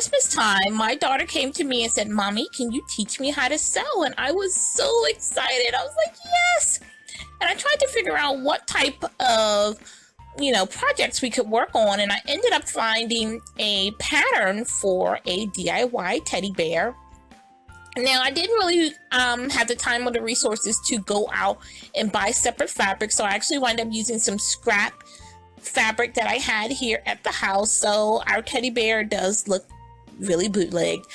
Christmas time, my daughter came to me and said, "Mommy, can you teach me how to sew?" And I was so excited. I was like, yes. And I tried to figure out what type of, projects we could work on. And I ended up finding a pattern for a DIY teddy bear. Now, I didn't really have the time or the resources to go out and buy separate fabric, so I actually wound up using some scrap fabric that I had here at the house. So our teddy bear does look really bootlegged,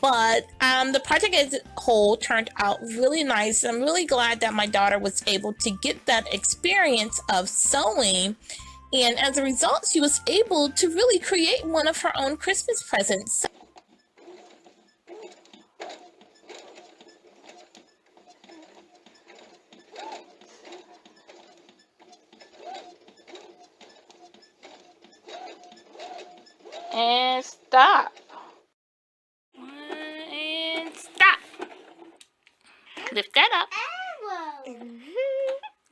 but the project as a whole turned out really nice. I'm really glad that my daughter was able to get that experience of sewing, and as a result, she was able to really create one of her own Christmas presents. And stop. And stop. Lift that up.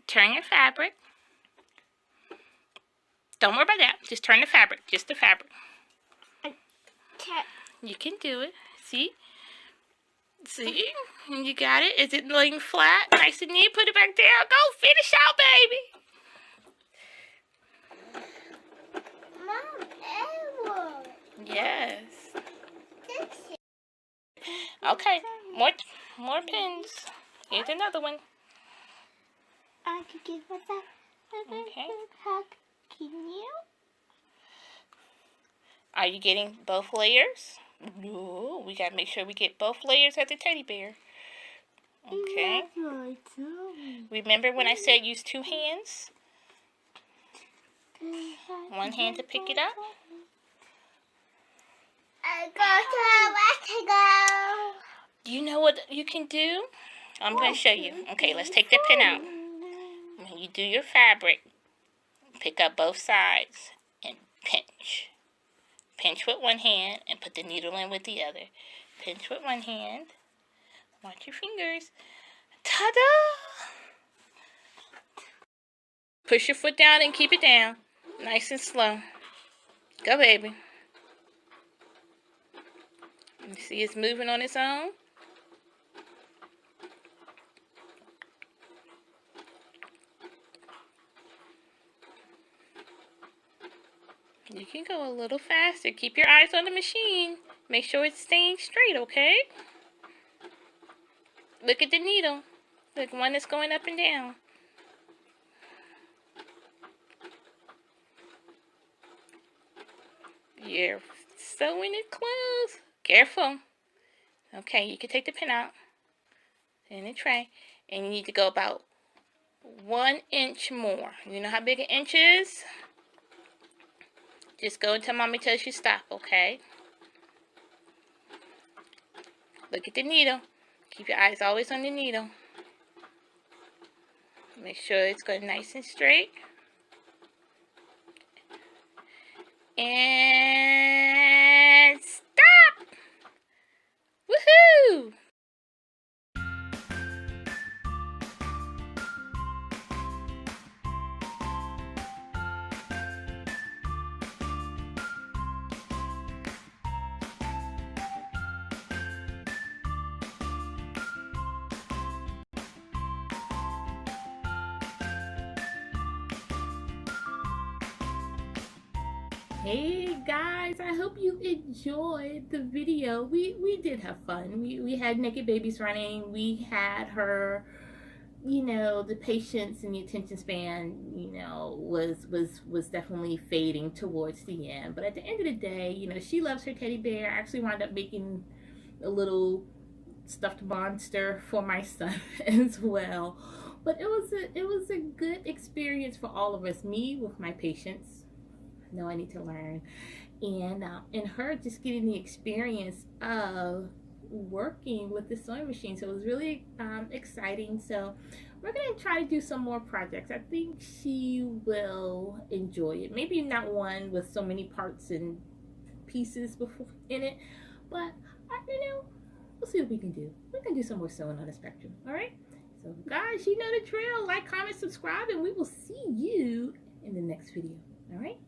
Turn your fabric. Don't worry about that. Just turn the fabric. Just the fabric. You can do it. See? See? You got it. Is it laying flat? Nice and neat. Put it back down. Go finish out, baby. Yes. Okay, more pins. Here's another one. I could give myself a big hug. Can you? Are you getting both layers? No, we gotta make sure we get both layers of the teddy bear. Okay. Remember when I said use 2 hands? One hand to pick it up. You know what you can do? I'm going to show you. Okay, let's take the pin out. When you do your fabric, pick up both sides and pinch. Pinch with one hand and put the needle in with the other. Pinch with one hand. Watch your fingers. Ta-da! Push your foot down and keep it down. Nice and slow. Go, baby. You see it's moving on its own? You can go a little faster. Keep your eyes on the machine. Make sure it's staying straight, okay? Look at the needle. Look, one that's going up and down. You're sewing it close. Careful. Okay, you can take the pin out in the tray, and you need to go about 1 inch more. You know how big an inch is? Just go until mommy tells you stop, okay? Look at the needle. Keep your eyes always on the needle. Make sure it's going nice and straight. And stop! Woohoo! Hey guys, I hope you enjoyed the video. We did have fun. We had naked babies running. We had her, the patience and the attention span, was definitely fading towards the end. But at the end of the day, she loves her teddy bear. I actually wound up making a little stuffed monster for my son as well. But it was a good experience for all of us. Me with my patience. I need to learn, and her just getting the experience of working with the sewing machine. So it was really exciting. So we're gonna try to do some more projects. I think she will enjoy it. Maybe not one with so many parts and pieces before in it, but we'll see what we can do. We're gonna do some more sewing on the spectrum. All right. So guys, you know the drill. Like, comment, subscribe, and we will see you in the next video. All right.